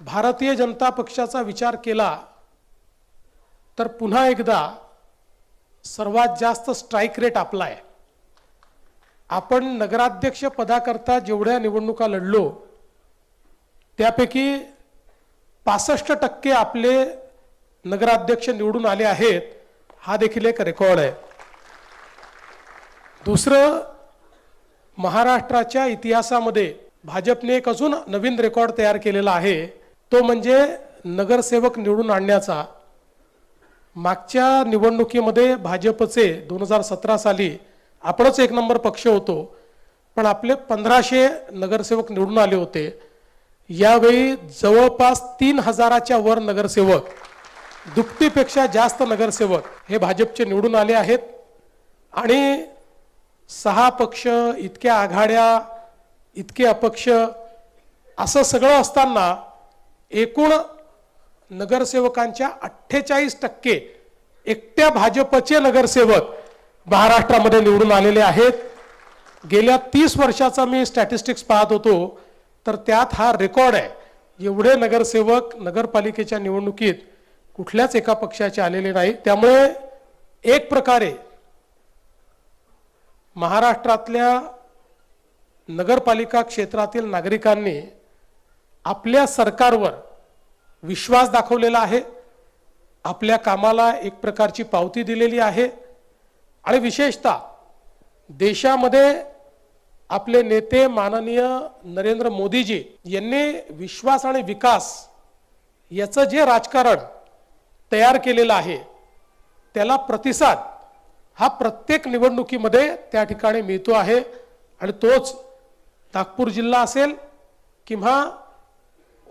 भारतीय जनता पक्षाचा विचार केला तर पुन्हा एकदा सर्वात जास्त स्ट्राइक रेट आपला आहे। आपण नगराध्यक्ष पदाकरता जेवढ्या निवडणुका लढलो त्यापैकी 65% आपले नगराध्यक्ष निवडून आले आहेत, हा देखील एक रेकॉर्ड आहे। दुसरं, महाराष्ट्राच्या इतिहासामध्ये भाजपने एक अजून नवीन रेकॉर्ड तयार केलेला आहे, तो म्हणजे नगरसेवक निवडून आणण्याचा। मागच्या निवडणुकीमध्ये भाजपचे 2017 साली आपणच एक नंबर पक्ष होतो, पण आपले 1500 नगरसेवक निवडून आले होते। यावेळी जवळपास 3000च्या वर नगरसेवक, दुपटीपेक्षा जास्त नगरसेवक हे भाजपचे निवडून आले आहेत। आणि 6 पक्ष, इतक्या आघाड्या, इतके अपक्ष, असं सगळं असताना एकूण नगरसेवकांच्या 48% एकट्या भाजपचे नगरसेवक महाराष्ट्रामध्ये निवडून आलेले आहेत। गेल्या 30 वर्षाचा मी स्टॅटिस्टिक्स पाहत होतो, तर त्यात हा रेकॉर्ड आहे। एवढे नगरसेवक नगरपालिकेच्या निवडणुकीत कुठल्याच एका पक्षाचे आलेले नाही। त्यामुळे एक प्रकारे महाराष्ट्रातल्या नगरपालिका क्षेत्रातील नागरिकांनी आपल्या सरकारवर विश्वास दाखवलेला आहे, आपल्या कामाला एक प्रकारची पावती दिलेली आहे। आणि विशेषतः देशामध्ये आपले नेते माननीय नरेंद्र मोदीजी यांनी विश्वास आणि विकास याचं जे राजकारण तयार केलेलं आहे, त्याला प्रतिसाद हा प्रत्येक निवडणुकीमध्ये त्या ठिकाणी मिळतो आहे। आणि तोच नागपूर जिल्हा असेल किंवा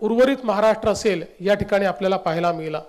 उर्वरित महाराष्ट्र असेल, या ठिकाणी आपल्याला पाहायला मिळाला।